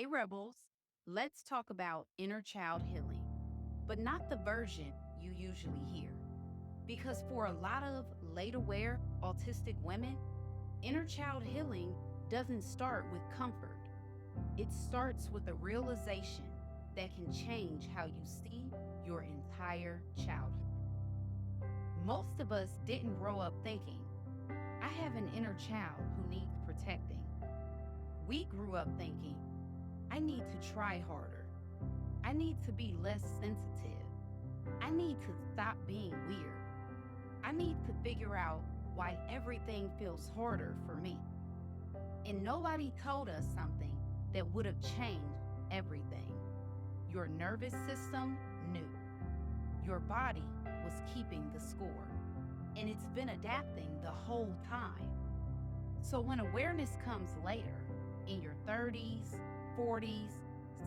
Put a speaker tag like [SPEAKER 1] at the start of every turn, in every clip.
[SPEAKER 1] Hey, Rebels, let's talk about inner child healing, but not the version you usually hear. Because for a lot of late aware autistic women, inner child healing doesn't start with comfort. It starts with a realization that can change how you see your entire childhood. Most of us didn't grow up thinking, I have an inner child who needs protecting. We grew up thinking, I need to try harder. I need to be less sensitive. I need to stop being weird. I need to figure out why everything feels harder for me. And nobody told us something that would have changed everything. Your nervous system knew. Your body was keeping the score. And it's been adapting the whole time. So when awareness comes later, in your 30s, 40s,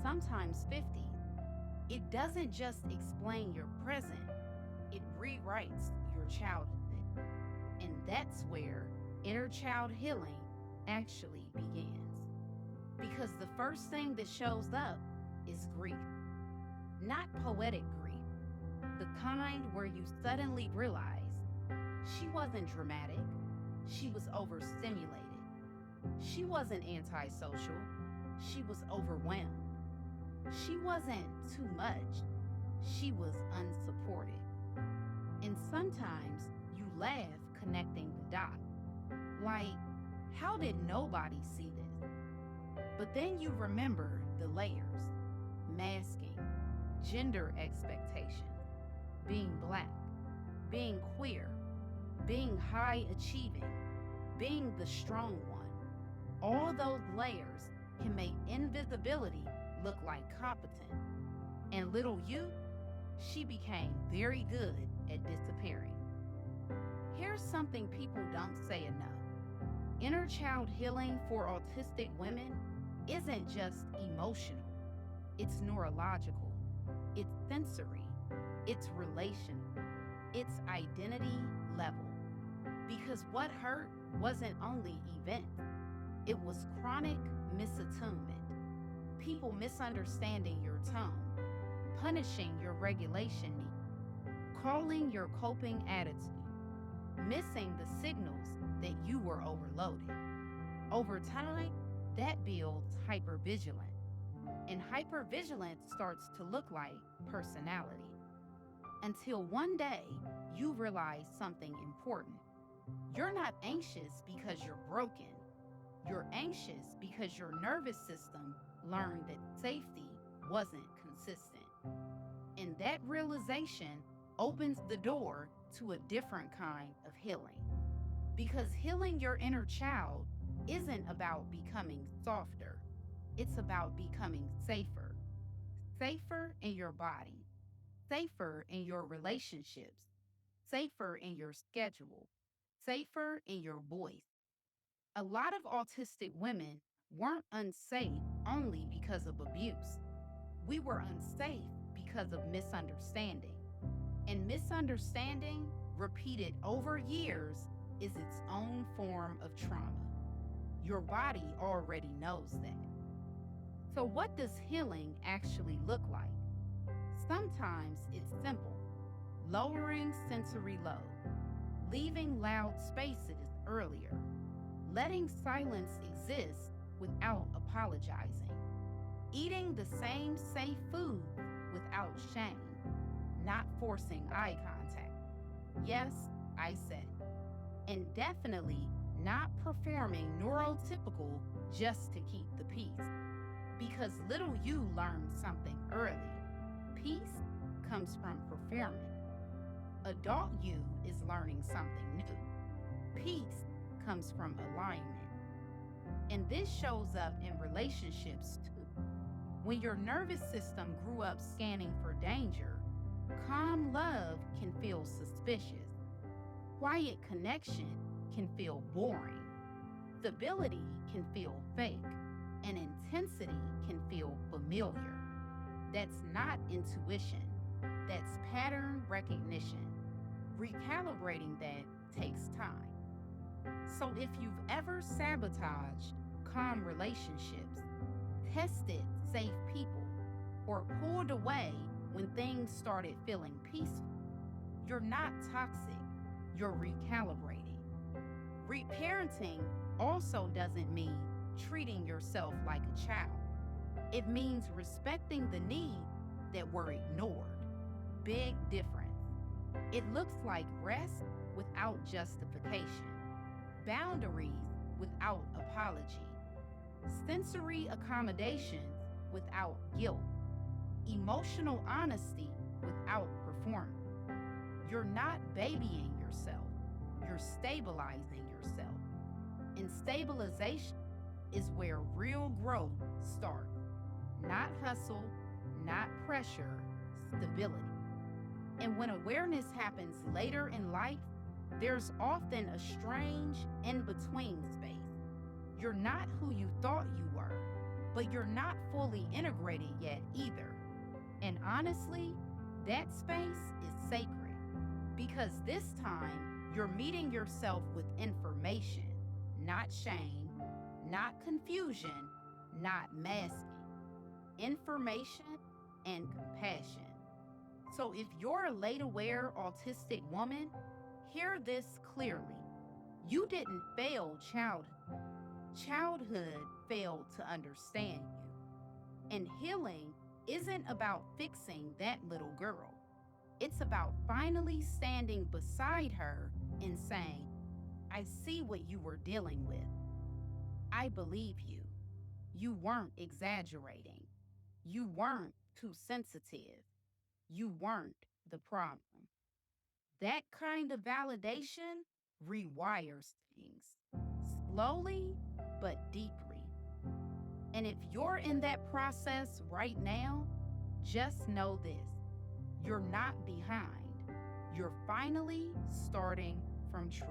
[SPEAKER 1] sometimes 50s, it doesn't just explain your present, it rewrites your childhood. And that's where inner child healing actually begins. Because the first thing that shows up is grief. Not poetic grief, the kind where you suddenly realize she wasn't dramatic, she was overstimulated. She wasn't antisocial, she was overwhelmed. She wasn't too much, she was unsupported. And sometimes you laugh connecting the dots. Like, how did nobody see this? But then you remember the layers: masking, gender expectations, being Black, being queer, being high achieving, being the strong one. All those layers can make invisibility look like competent. And little you, she became very good at disappearing. Here's something people don't say enough. Inner child healing for autistic women isn't just emotional, it's neurological, it's sensory, it's relational, it's identity level. Because what hurt wasn't only events, it was chronic misattunement. People misunderstanding your tone, punishing your regulation need, calling your coping attitude, missing the signals that you were overloaded. Over time, that builds hypervigilance. And hypervigilance starts to look like personality. Until one day, you realize something important. You're not anxious because you're broken. You're anxious because your nervous system learned that safety wasn't consistent. And that realization opens the door to a different kind of healing. Because healing your inner child isn't about becoming softer, it's about becoming safer. Safer in your body, safer in your relationships, safer in your schedule, safer in your voice. A lot of autistic women weren't unsafe only because of abuse. We were unsafe because of misunderstanding. And misunderstanding, repeated over years, is its own form of trauma. Your body already knows that. So, what does healing actually look like? Sometimes it's simple: lowering sensory load, leaving loud spaces earlier, letting silence exist without apologizing, eating the same safe food without shame, not forcing eye contact. Yes, I said it. And definitely not performing neurotypical just to keep the peace. Because little you learned something early. Peace comes from performance. Adult you is learning something new. Peace comes from alignment. And this shows up in relationships too. When your nervous system grew up scanning for danger, calm love can feel suspicious. Quiet connection can feel boring. Stability can feel fake. And intensity can feel familiar. That's not intuition. That's pattern recognition. Recalibrating that takes time. So if you've ever sabotaged calm relationships, tested safe people or pulled away when things started feeling peaceful. You're not toxic, you're recalibrating. Reparenting also doesn't mean treating yourself like a child. It means respecting the needs that were ignored. Big difference. It looks like rest without justification, boundaries without apology, sensory accommodations without guilt, emotional honesty without performance. You're not babying yourself, you're stabilizing yourself. And stabilization is where real growth starts. Not hustle, not pressure, stability. And when awareness happens later in life, there's often a strange in between space. You're not who you thought you were, but you're not fully integrated yet either. And honestly, that space is sacred because this time you're meeting yourself with information, not shame, not confusion, not masking. Information and compassion. So if you're a late aware autistic woman, hear this clearly. You didn't fail childhood. Childhood failed to understand you. And healing isn't about fixing that little girl. It's about finally standing beside her and saying, I see what you were dealing with. I believe you. You weren't exaggerating. You weren't too sensitive. You weren't the problem. That kind of validation rewires things slowly but deeply. And if you're in that process right now, just know this: you're not behind. You're finally starting from tree.